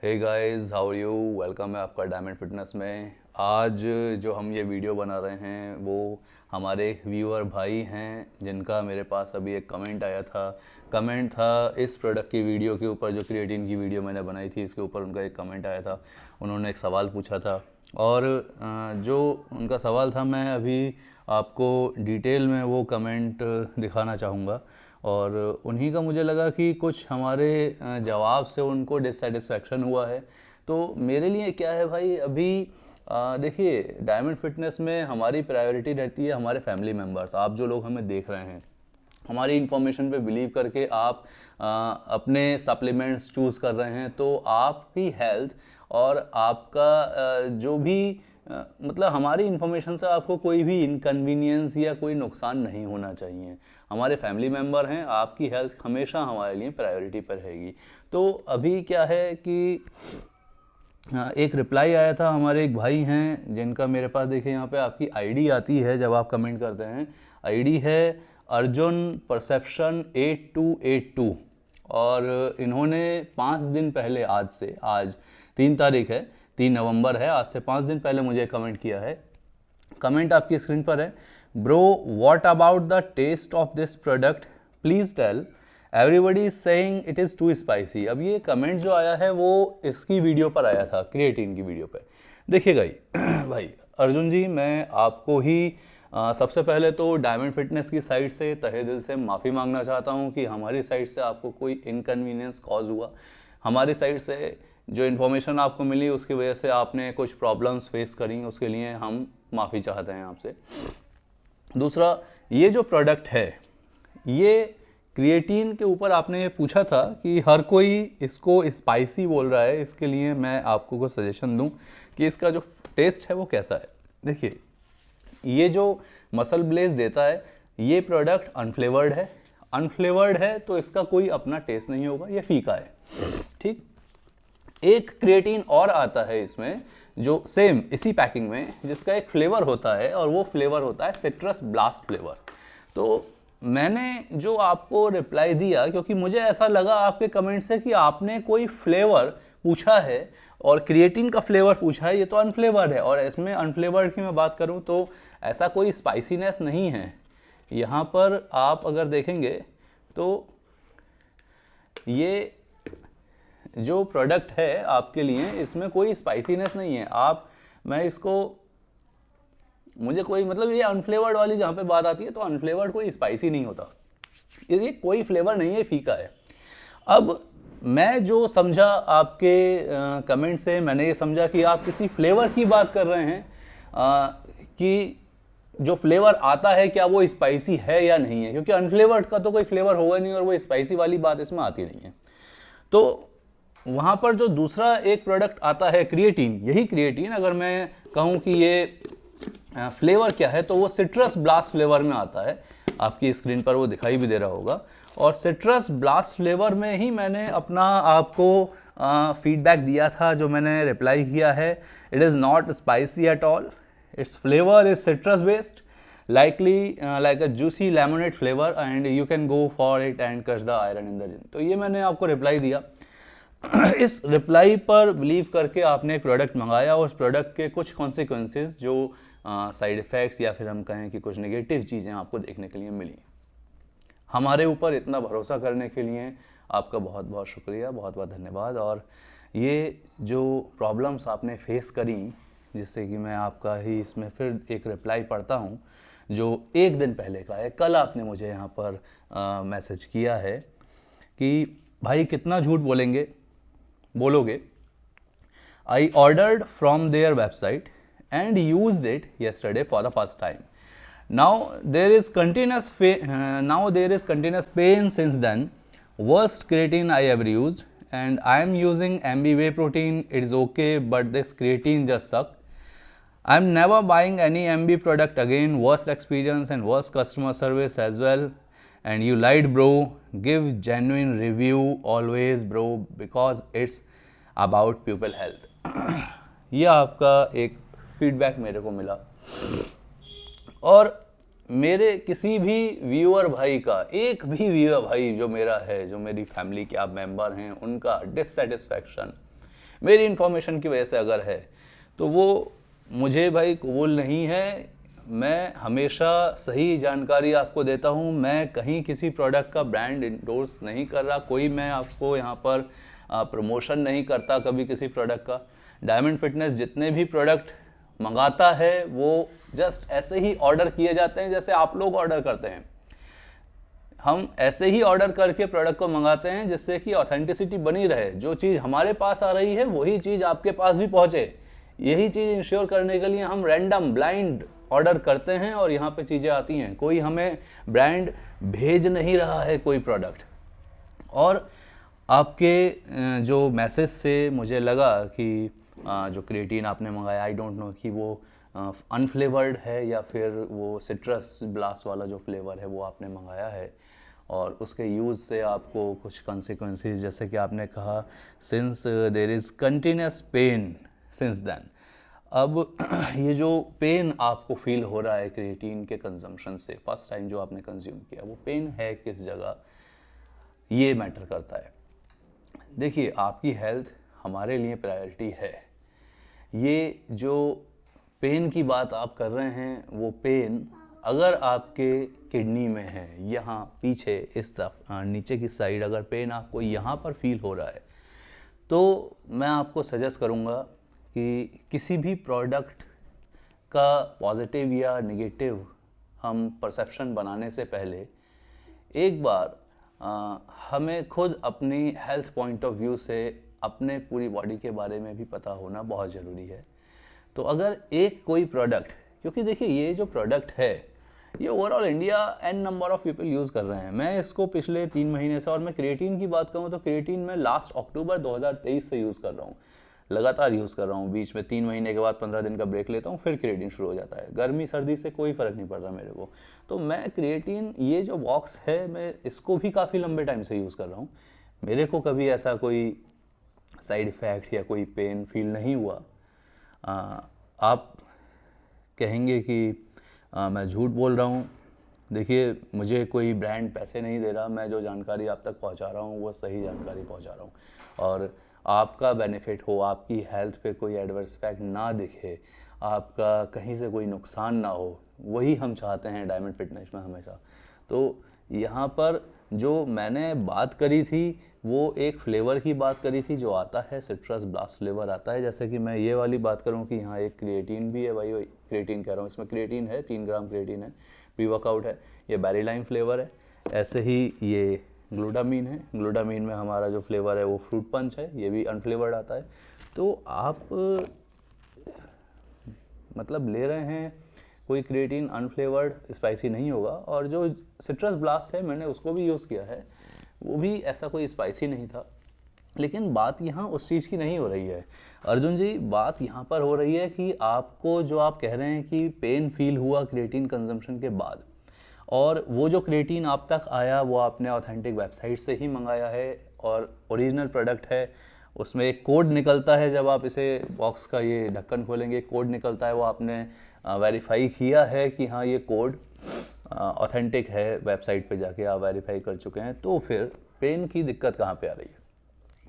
Hey guys, how are you. Welcome है आपका diamond fitness में। आज जो हम ये वीडियो बना रहे हैं वो हमारे व्यूअर भाई हैं जिनका मेरे पास अभी एक कमेंट आया था। कमेंट था इस प्रोडक्ट की वीडियो के ऊपर, जो क्रिएटिन की वीडियो मैंने बनाई थी इसके ऊपर उनका एक कमेंट आया था। उन्होंने एक सवाल पूछा था और जो उनका सवाल था मैं अभी आपको डिटेल में वो कमेंट दिखाना चाहूँगा। और उन्हीं का मुझे लगा कि कुछ हमारे जवाब से उनको डिससेटिस्फैक्शन हुआ है। तो मेरे लिए क्या है भाई, अभी देखिए डायमंड फिटनेस में हमारी प्रायोरिटी रहती है हमारे फैमिली मेम्बर्स। आप जो लोग हमें देख रहे हैं, हमारी इन्फॉर्मेशन पे बिलीव करके आप अपने सप्लीमेंट्स चूज़ कर रहे हैं, तो आपकी हेल्थ और आपका जो भी मतलब हमारी इन्फॉर्मेशन से आपको कोई भी इनकन्वीनियंस या कोई नुकसान नहीं होना चाहिए। हमारे फैमिली मेम्बर हैं, आपकी हेल्थ हमेशा हमारे लिए प्रायोरिटी पर रहेगी। तो अभी क्या है कि एक रिप्लाई आया था, हमारे एक भाई हैं जिनका मेरे पास देखिए यहाँ पे आपकी आईडी आती है जब आप कमेंट करते हैं। आईडी है अर्जुन परसेप्शन 8282 और इन्होंने 5 दिन पहले, आज 3 तारीख है, 3 नवंबर है, आज से 5 दिन पहले मुझे कमेंट किया है। कमेंट आपकी स्क्रीन पर है। Bro, what about the taste of this product, please tell, everybody is saying it is too spicy. अब ये कमेंट जो आया है वो इसकी वीडियो पर आया था, क्रिएटिन की वीडियो पे। देखिएगा भाई अर्जुन जी, मैं आपको ही सबसे पहले तो डायमंड फिटनेस की साइड से तहे दिल से माफ़ी मांगना चाहता हूँ कि हमारी साइड से आपको कोई इनकन्वीनियंस कॉज हुआ। हमारी साइड से जो इन्फॉर्मेशन आपको मिली उसकी वजह से आपने कुछ प्रॉब्लम्स फेस करी, उसके लिए हम माफ़ी चाहते हैं आपसे। दूसरा, ये जो प्रोडक्ट है, ये क्रिएटिन के ऊपर आपने ये पूछा था कि हर कोई इसको स्पाइसी बोल रहा है, इसके लिए मैं आपको कुछ सजेशन दूं कि इसका जो टेस्ट है वो कैसा है। देखिए, ये जो मसल ब्लेज देता है, ये प्रोडक्ट अनफ्लेवर्ड है। अनफ्लेवर्ड है तो इसका कोई अपना टेस्ट नहीं होगा, ये फीका है, ठीक। एक क्रिएटिन और आता है इसमें जो सेम इसी पैकिंग में, जिसका एक फ्लेवर होता है और वो फ्लेवर होता है सिट्रस ब्लास्ट फ्लेवर। तो मैंने जो आपको रिप्लाई दिया, क्योंकि मुझे ऐसा लगा आपके कमेंट से कि आपने कोई फ्लेवर पूछा है और क्रिएटिन का फ्लेवर पूछा है, ये तो अनफ्लेवर्ड है। और इसमें अनफ्लेवर्ड की मैं बात करूं तो ऐसा कोई स्पाइसीनेस नहीं है। यहाँ पर आप अगर देखेंगे तो ये जो प्रोडक्ट है आपके लिए, इसमें कोई स्पाइसीनेस नहीं है। मैं इसको, मुझे कोई मतलब ये अनफ्लेवर्ड वाली जहाँ पे बात आती है तो अनफ्लेवर्ड कोई स्पाइसी नहीं होता, ये कोई फ्लेवर नहीं है, फीका है। अब मैं जो समझा आपके कमेंट से, मैंने ये समझा कि आप किसी फ्लेवर की बात कर रहे हैं कि जो फ्लेवर आता है क्या वो स्पाइसी है या नहीं है, क्योंकि अनफ्लेवर्ड का तो कोई फ्लेवर होगा नहीं और वो स्पाइसी वाली बात इसमें आती नहीं है। तो वहाँ पर जो दूसरा एक प्रोडक्ट आता है क्रिएटिन, यही क्रिएटिन अगर मैं कहूँ कि ये फ्लेवर क्या है तो वो सिट्रस ब्लास्ट फ्लेवर में आता है। आपकी स्क्रीन पर वो दिखाई भी दे रहा होगा। और सिट्रस ब्लास्ट फ्लेवर में ही मैंने अपना आपको फीडबैक दिया था, जो मैंने रिप्लाई किया है। It is not spicy at all, it's flavour is citrus based, likely like a juicy lemonade flavor and you can go for it and crush the iron in the gym। तो ये मैंने आपको reply दिया। इस reply पर believe करके आपने एक प्रोडक्ट मंगाया और उस प्रोडक्ट के कुछ कॉन्सिक्वेंसेस, जो साइड इफ़ेक्ट्स या फिर हम कहें कि कुछ नेगेटिव चीज़ें आपको देखने के लिए मिली। हमारे ऊपर इतना भरोसा करने के लिए आपका बहुत बहुत शुक्रिया, बहुत बहुत धन्यवाद। और ये जो प्रॉब्लम्स आपने फेस करी, जिससे कि मैं आपका ही इसमें फिर एक रिप्लाई पढ़ता हूँ जो 1 दिन पहले का है। कल आपने मुझे यहाँ पर मैसेज किया है कि भाई कितना झूठ बोलोगे। I ordered from their website and used it yesterday for the first time. Now there is continuous pain since then. Worst creatine I ever used, and I am using MB whey protein. It is okay, but this creatine just suck. I am never buying any MB product again. Worst experience and worst customer service as well. And you lied, bro. Give genuine review always, bro, because it's about people health. यह आपका एक feedback मेरे को मिला। और मेरे किसी भी व्यूअर भाई का, एक भी व्यूअर भाई जो मेरा है, जो मेरी फैमिली के आप मेंबर हैं, उनका डिससेटिस्फैक्शन मेरी इन्फॉर्मेशन की वजह से अगर है तो वो मुझे भाई कबूल नहीं है। मैं हमेशा सही जानकारी आपको देता हूँ। मैं कहीं किसी प्रोडक्ट का ब्रांड इंडोर्स नहीं कर रहा, कोई मैं आपको यहाँ पर प्रमोशन नहीं करता कभी किसी प्रोडक्ट का। डायमंड फिटनेस जितने भी प्रोडक्ट मंगाता है वो जस्ट ऐसे ही ऑर्डर किए जाते हैं जैसे आप लोग ऑर्डर करते हैं। हम ऐसे ही ऑर्डर करके प्रोडक्ट को मंगाते हैं जिससे कि ऑथेंटिसिटी बनी रहे। जो चीज़ हमारे पास आ रही है वही चीज़ आपके पास भी पहुँचे। यही चीज़ इंश्योर करने के लिए हम रैंडम ब्लाइंड ऑर्डर करते हैं और यहाँ पे चीज़ें आती हैं। कोई हमें ब्रांड भेज नहीं रहा है कोई प्रोडक्ट। और आपके जो मैसेज से मुझे लगा कि जो क्रिएटिन आपने मंगाया, आई डोंट नो कि वो अनफ्लेवर्ड है या फिर वो सिट्रस ब्लास्ट वाला जो फ्लेवर है वो आपने मंगाया है, और उसके यूज़ से आपको कुछ कॉन्सिक्वेंसेस, जैसे कि आपने कहा since there is continuous pain since then. अब ये जो पेन आपको फील हो रहा है क्रिएटिन के कंजम्पशन से, फर्स्ट टाइम जो आपने कंज्यूम किया, वो पेन है किस जगह, ये मैटर करता है। देखिए, आपकी हेल्थ हमारे लिए प्रायोरिटी है। ये जो पेन की बात आप कर रहे हैं, वो पेन अगर आपके किडनी में है, यहाँ पीछे इस तरफ नीचे की साइड अगर पेन आपको यहाँ पर फील हो रहा है, तो मैं आपको सजेस्ट करूँगा कि किसी भी प्रोडक्ट का पॉजिटिव या नेगेटिव हम परसेप्शन बनाने से पहले एक बार हमें खुद अपनी हेल्थ पॉइंट ऑफ व्यू से अपने पूरी बॉडी के बारे में भी पता होना बहुत ज़रूरी है। तो अगर एक कोई प्रोडक्ट, क्योंकि देखिए ये जो प्रोडक्ट है ये overall India an number of people use कर रहे हैं। मैं इसको पिछले 3 महीने से, और मैं क्रिएटिन की बात करूँ तो क्रिएटिन मैं लास्ट अक्टूबर 2023 से यूज़ कर रहा हूँ, लगातार यूज़ कर रहा हूँ। बीच में 3 महीने के बाद 15 दिन का ब्रेक लेता हूँ, फिर क्रिएटिन शुरू हो जाता है। गर्मी सर्दी से कोई फ़र्क नहीं पड़ रहा मेरे को। तो मैं क्रिएटिन, ये जो बॉक्स है, मैं इसको भी काफ़ी लंबे टाइम से यूज़ कर रहा हूँ। मेरे को कभी ऐसा कोई साइड इफ़ेक्ट या कोई पेन फील नहीं हुआ। आप कहेंगे कि मैं झूठ बोल रहा हूँ। देखिए, मुझे कोई ब्रांड पैसे नहीं दे रहा, मैं जो जानकारी आप तक पहुँचा रहा हूँ वो सही जानकारी पहुँचा रहा हूँ, और आपका बेनिफिट हो, आपकी हेल्थ पे कोई एडवर्स इफेक्ट ना दिखे, आपका कहीं से कोई नुकसान ना हो, वही हम चाहते हैं डायमंड फिटनेस में हमेशा। तो यहाँ पर जो मैंने बात करी थी वो एक फ्लेवर की बात करी थी जो आता है, सिट्रस ब्लास्ट फ्लेवर आता है। जैसे कि मैं ये वाली बात करूँ कि यहाँ एक क्रिएटिन भी है, भाई क्रिएटिन कह रहा हूँ, इसमें क्रिएटिन है, 3 ग्राम क्रिएटिन है, प्री वर्कआउट है, ये बेरीलाइन फ्लेवर है। ऐसे ही ये ग्लूटामीन है, ग्लूटामीन में हमारा जो फ्लेवर है वो फ्रूट पंच है, ये भी अनफ्लेवर्ड आता है। तो आप मतलब ले रहे हैं कोई क्रिएटिन अनफ्लेवर्ड, स्पाइसी नहीं होगा। और जो सिट्रस ब्लास्ट है, मैंने उसको भी यूज़ किया है, वो भी ऐसा कोई स्पाइसी नहीं था। लेकिन बात यहाँ उस चीज़ की नहीं हो रही है अर्जुन जी, बात यहाँ पर हो रही है कि आपको जो आप कह रहे हैं कि पेन फील हुआ क्रिएटिन कंजम्पशन के बाद, और वो जो क्रिएटिन आप तक आया वो आपने ऑथेंटिक वेबसाइट से ही मंगाया है और ओरिजिनल प्रोडक्ट है। उसमें एक कोड निकलता है, जब आप इसे बॉक्स का ये ढक्कन खोलेंगे, कोड निकलता है, वो आपने वेरीफाई किया है कि हाँ ये कोड ऑथेंटिक है, वेबसाइट पे जाके आप वेरीफाई कर चुके हैं। तो फिर पेन की दिक्कत कहाँ पे आ रही है?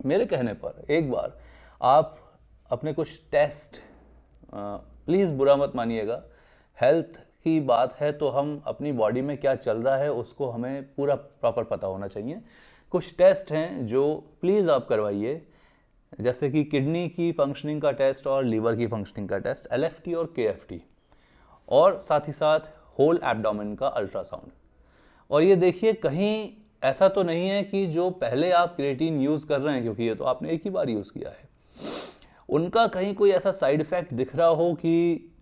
मेरे कहने पर एक बार आप अपने कुछ टेस्ट, प्लीज़ बुरा मत मानिएगा, हेल्थ की बात है तो हम अपनी बॉडी में क्या चल रहा है उसको हमें पूरा प्रॉपर पता होना चाहिए। कुछ टेस्ट हैं जो प्लीज़ आप करवाइए, जैसे कि किडनी की फंक्शनिंग का टेस्ट और लीवर की फंक्शनिंग का टेस्ट, LFT और KFT, और साथ ही साथ होल एब्डोमेन का अल्ट्रासाउंड। और ये देखिए कहीं ऐसा तो नहीं है कि जो पहले आप क्रिएटिन यूज़ कर रहे हैं, क्योंकि ये तो आपने एक ही बार यूज़ किया है, उनका कहीं कोई ऐसा साइड इफ़ेक्ट दिख रहा हो कि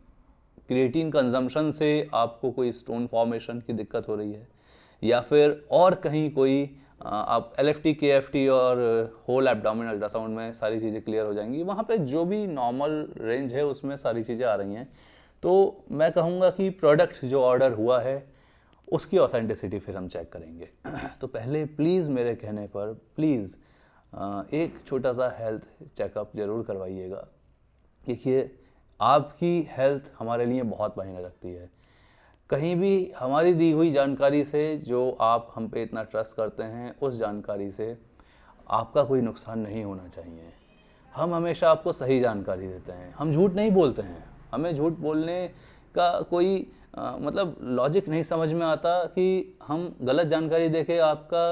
क्रिएटिन कंजम्पशन से आपको कोई स्टोन फॉर्मेशन की दिक्कत हो रही है, या फिर और कहीं कोई आप LFT KFT और होल एब्डोमेन अल्ट्रासाउंड में सारी चीज़ें क्लियर हो जाएंगी। वहाँ पे जो भी नॉर्मल रेंज है उसमें सारी चीज़ें आ रही हैं। तो मैं कहूँगा कि प्रोडक्ट जो ऑर्डर हुआ है उसकी ऑथेंटिसिटी फिर हम चेक करेंगे। तो पहले प्लीज़ मेरे कहने पर प्लीज़ एक छोटा सा हेल्थ चेकअप ज़रूर करवाइएगा। देखिए, आपकी हेल्थ हमारे लिए बहुत मायने रखती है। कहीं भी हमारी दी हुई जानकारी से, जो आप हम पे इतना ट्रस्ट करते हैं, उस जानकारी से आपका कोई नुकसान नहीं होना चाहिए। हम हमेशा आपको सही जानकारी देते हैं, हम झूठ नहीं बोलते हैं। हमें झूठ बोलने का कोई मतलब लॉजिक नहीं समझ में आता कि हम गलत जानकारी देके आपका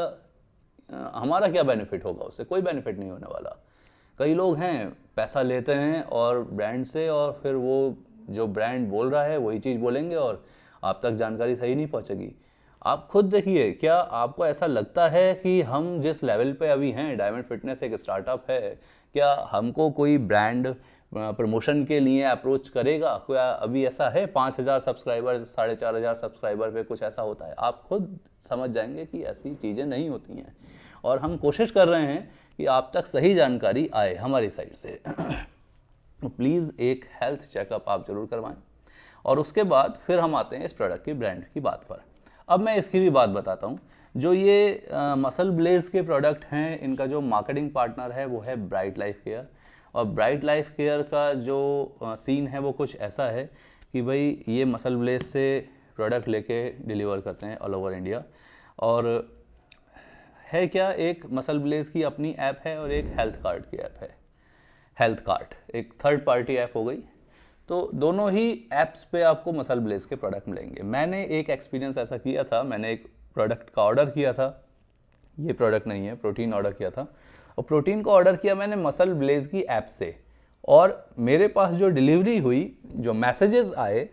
हमारा क्या बेनिफिट होगा, उससे कोई बेनिफिट नहीं होने वाला। कई लोग हैं पैसा लेते हैं और ब्रांड से, और फिर वो जो ब्रांड बोल रहा है वही चीज़ बोलेंगे और आप तक जानकारी सही नहीं पहुंचेगी। आप खुद देखिए, क्या आपको ऐसा लगता है कि हम जिस लेवल पे अभी हैं, डायमंड फिटनेस एक स्टार्टअप है, क्या हमको कोई ब्रांड प्रमोशन के लिए अप्रोच करेगा? क्या अभी ऐसा है? 5,000 सब्सक्राइबर, 4,500 सब्सक्राइबर पे कुछ ऐसा होता है? आप खुद समझ जाएंगे कि ऐसी चीज़ें नहीं होती हैं। और हम कोशिश कर रहे हैं कि आप तक सही जानकारी आए हमारी साइड से। तो प्लीज़ एक हेल्थ चेकअप आप ज़रूर करवाएं, और उसके बाद फिर हम आते हैं इस प्रोडक्ट की ब्रांड की बात पर। अब मैं इसकी भी बात बताता हूँ। जो ये मसल ब्लेज के प्रोडक्ट हैं, इनका जो मार्केटिंग पार्टनर है वो है ब्राइट लाइफ केयर। और ब्राइट लाइफ केयर का जो सीन है वो कुछ ऐसा है कि भाई ये मसल ब्लेज से प्रोडक्ट लेके डिलीवर करते हैं ऑल ओवर इंडिया। और है क्या, एक मसल ब्लेज की अपनी ऐप है और एक हेल्थ कार्ड की ऐप है। हेल्थ कार्ड एक थर्ड पार्टी ऐप हो गई। तो दोनों ही ऐप्स पे आपको मसल ब्लेज के प्रोडक्ट मिलेंगे। मैंने एक एक्सपीरियंस ऐसा किया था, मैंने एक प्रोडक्ट का ऑर्डर किया था, ये प्रोडक्ट नहीं है, प्रोटीन ऑर्डर किया था। और प्रोटीन को ऑर्डर किया मैंने मसल ब्लेज की ऐप से, और मेरे पास जो डिलीवरी हुई, जो मैसेजेस आए,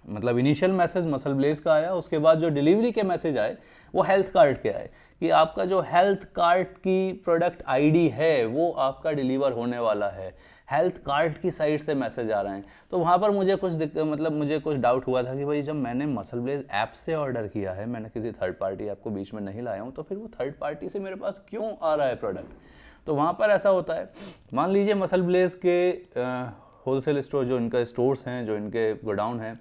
मतलब इनिशियल मैसेज मसल ब्लेज का आया, उसके बाद जो डिलीवरी के मैसेज आए वो हेल्थ कार्ड के आए कि आपका जो हेल्थ कार्ड की प्रोडक्ट आईडी है वो आपका डिलीवर होने वाला है। हेल्थ कार्ड की साइट से मैसेज आ रहे हैं। तो वहाँ पर मुझे मुझे कुछ डाउट हुआ था कि भाई जब मैंने मसल ब्लेज ऐप से ऑर्डर किया है, मैंने किसी थर्ड पार्टी ऐप को बीच में नहीं लाया हूँ, तो फिर वो थर्ड पार्टी से मेरे पास क्यों आ रहा है प्रोडक्ट? तो वहाँ पर ऐसा होता है, मान लीजिए मसल ब्लेज के होलसेल स्टोर, जो इनका स्टोर्स हैं, जो इनके गोडाउन हैं,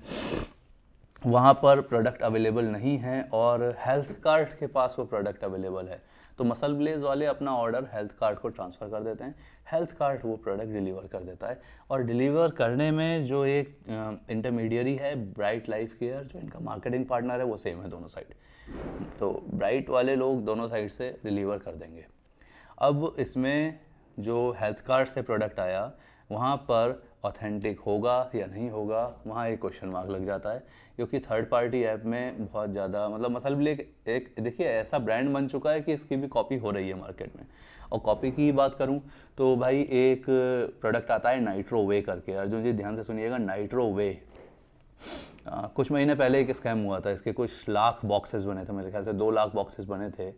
वहाँ पर प्रोडक्ट अवेलेबल नहीं है और हेल्थ कार्ड के पास वो प्रोडक्ट अवेलेबल है। तो मसल ब्लेज वाले अपना ऑर्डर हेल्थ कार्ड को ट्रांसफ़र कर देते हैं, हेल्थ कार्ड वो प्रोडक्ट डिलीवर कर देता है। और डिलीवर करने में जो एक इंटरमीडियरी है ब्राइट लाइफ केयर, जो इनका मार्केटिंग पार्टनर है, वो सेम है दोनों साइड। तो ब्राइट वाले लोग दोनों साइड से डिलीवर कर देंगे। अब इसमें जो हेल्थ कार्ड से प्रोडक्ट आया, वहाँ पर ऑथेंटिक होगा या नहीं होगा, वहाँ एक क्वेश्चन मार्क लग जाता है। क्योंकि थर्ड पार्टी ऐप में बहुत ज़्यादा, मतलब मसल ब्लेज एक देखिए ऐसा ब्रांड बन चुका है कि इसकी भी कॉपी हो रही है मार्केट में। और कॉपी की बात करूँ तो भाई एक प्रोडक्ट आता है नाइट्रो वे करके। अर्जुन जी ध्यान से सुनिएगा, नाइट्रो वे। कुछ महीने पहले एक स्कैम हुआ था, इसके कुछ लाख बॉक्सेस बने थे, मेरे ख्याल से 2 लाख बॉक्सेस बने थे।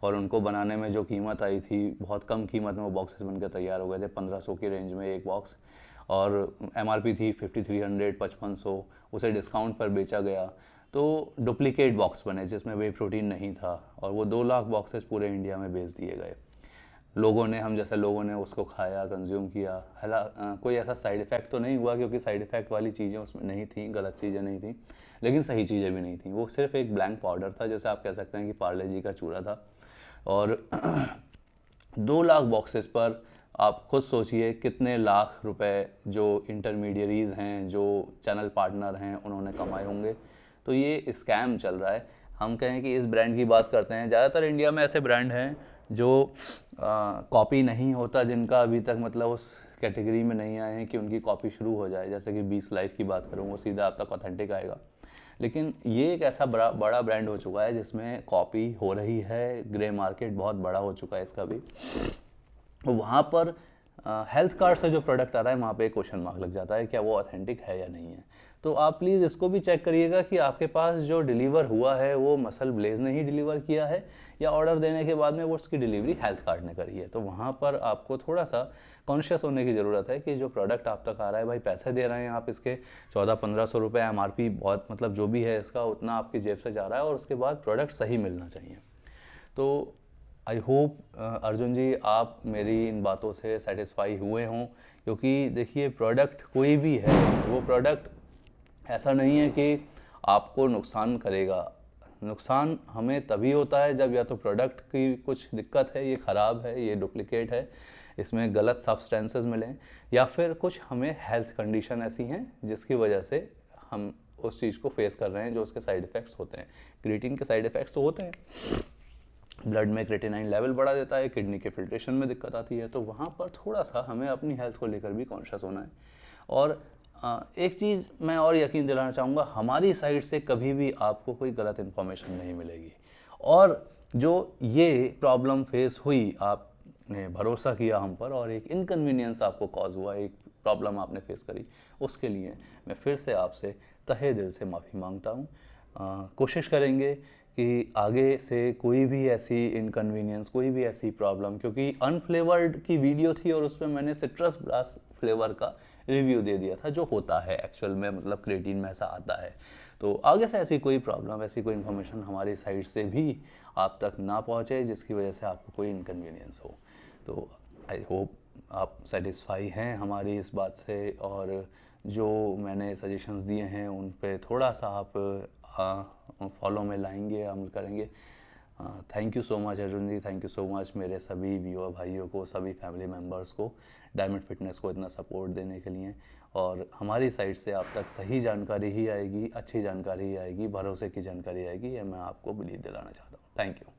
और उनको बनाने में जो कीमत आई थी, बहुत कम कीमत में वो बॉक्सेस बनकर तैयार हो गए थे, 1500 की रेंज में एक बॉक्स। और MRP थी 5300, 5500, उसे डिस्काउंट पर बेचा गया। तो डुप्लीकेट बॉक्स बने जिसमें वे प्रोटीन नहीं था, और वो 2 लाख बॉक्सेस पूरे इंडिया में बेच दिए गए। लोगों ने, हम जैसे लोगों ने उसको खाया, कंज्यूम किया। कोई ऐसा साइड इफ़ेक्ट तो नहीं हुआ, क्योंकि साइड इफ़ेक्ट वाली चीज़ें उसमें नहीं थी, गलत चीज़ें नहीं थी, लेकिन सही चीज़ें भी नहीं थी। वो सिर्फ एक ब्लैंक पाउडर था, जैसे आप कह सकते हैं कि पार्ले जी का चूरा था। और 2 लाख बॉक्सेस पर आप खुद सोचिए कितने लाख रुपए जो इंटरमीडियरीज़ हैं, जो चैनल पार्टनर हैं, उन्होंने कमाए होंगे। तो ये स्कैम चल रहा है। हम कहें कि इस ब्रांड की बात करते हैं, ज़्यादातर इंडिया में ऐसे ब्रांड हैं जो कॉपी नहीं होता, जिनका अभी तक मतलब उस कैटेगरी में नहीं आए हैं कि उनकी कॉपी शुरू हो जाए। जैसे कि 20 लाइफ की बात करूँ, वो सीधा आप तक ऑथेंटिक आएगा। लेकिन ये एक ऐसा बड़ा ब्रांड हो चुका है जिसमें कॉपी हो रही है, ग्रे मार्केट बहुत बड़ा हो चुका है इसका भी। वहाँ पर हेल्थ कार्ड से जो प्रोडक्ट आ रहा है, वहाँ पे एक क्वेश्चन मार्क लग जाता है, क्या वो ऑथेंटिक है या नहीं है। तो आप प्लीज़ इसको भी चेक करिएगा कि आपके पास जो डिलीवर हुआ है वो मसल ब्लेज ने ही डिलीवर किया है, या ऑर्डर देने के बाद में वो उसकी डिलीवरी हेल्थ कार्ड ने करी है। तो वहाँ पर आपको थोड़ा सा कॉन्शियस होने की ज़रूरत है कि जो प्रोडक्ट आप तक आ रहा है, भाई पैसे दे रहे हैं आप इसके 1400-1500 रुपये MRP, बहुत मतलब जो भी है इसका, उतना आपकी जेब से जा रहा है, और उसके बाद प्रोडक्ट सही मिलना चाहिए। तो आई होप अर्जुन जी आप मेरी इन बातों से सेटिस्फाई हुए हों। क्योंकि देखिए, प्रोडक्ट कोई भी है, वो प्रोडक्ट ऐसा नहीं है कि आपको नुकसान करेगा। नुकसान हमें तभी होता है जब या तो प्रोडक्ट की कुछ दिक्कत है, ये ख़राब है, ये डुप्लीकेट है, इसमें गलत सब्सटेंसेस मिलें, या फिर कुछ हमें हेल्थ कंडीशन ऐसी हैं जिसकी वजह से हम उस चीज़ को फेस कर रहे हैं, जो उसके साइड इफ़ेक्ट्स होते हैं। क्रिएटिन के साइड इफ़ेक्ट्स तो होते हैं, ब्लड में क्रेटिनाइन लेवल बढ़ा देता है, किडनी के फिल्ट्रेशन में दिक्कत आती है। तो वहाँ पर थोड़ा सा हमें अपनी हेल्थ को लेकर भी कॉन्शियस होना है। और एक चीज़ मैं और यकीन दिलाना चाहूँगा, हमारी साइड से कभी भी आपको कोई गलत इन्फॉर्मेशन नहीं मिलेगी। और जो ये प्रॉब्लम फेस हुई, आपने भरोसा किया हम पर और एक इनकन्वीनियंस आपको कॉज हुआ, एक प्रॉब्लम आपने फेस करी, उसके लिए मैं फिर से आपसे तहे दिल से माफ़ी मांगता हूँ। कोशिश करेंगे कि आगे से कोई भी ऐसी इनकन्वीनियंस, कोई भी ऐसी प्रॉब्लम, क्योंकि अनफ्लेवर्ड की वीडियो थी और उसमें मैंने सिट्रस ब्लास्ट फ्लेवर का रिव्यू दे दिया था, जो होता है एक्चुअल में, मतलब क्रिएटिन में ऐसा आता है। तो आगे से ऐसी कोई प्रॉब्लम, ऐसी कोई इन्फॉर्मेशन हमारी साइड से भी आप तक ना पहुँचे जिसकी वजह से आपको कोई इनकन्वीनियंस हो। तो आई होप आप सेटिस्फाई हैं हमारी इस बात से, और जो मैंने सजेशंस दिए हैं उन पे थोड़ा सा आप फॉलो में लाएंगे, अमल करेंगे। Thank you so much Arjun ji, thank you so much मेरे सभी व्यूअर भाइयों को, सभी फैमिली मेम्बर्स को डायमंड फिटनेस को इतना सपोर्ट देने के लिए। और हमारी साइड से आप तक सही जानकारी ही आएगी, अच्छी जानकारी ही आएगी, भरोसे की जानकारी आएगी, ये मैं आपको बिलीव दिलाना चाहता हूँ। Thank you.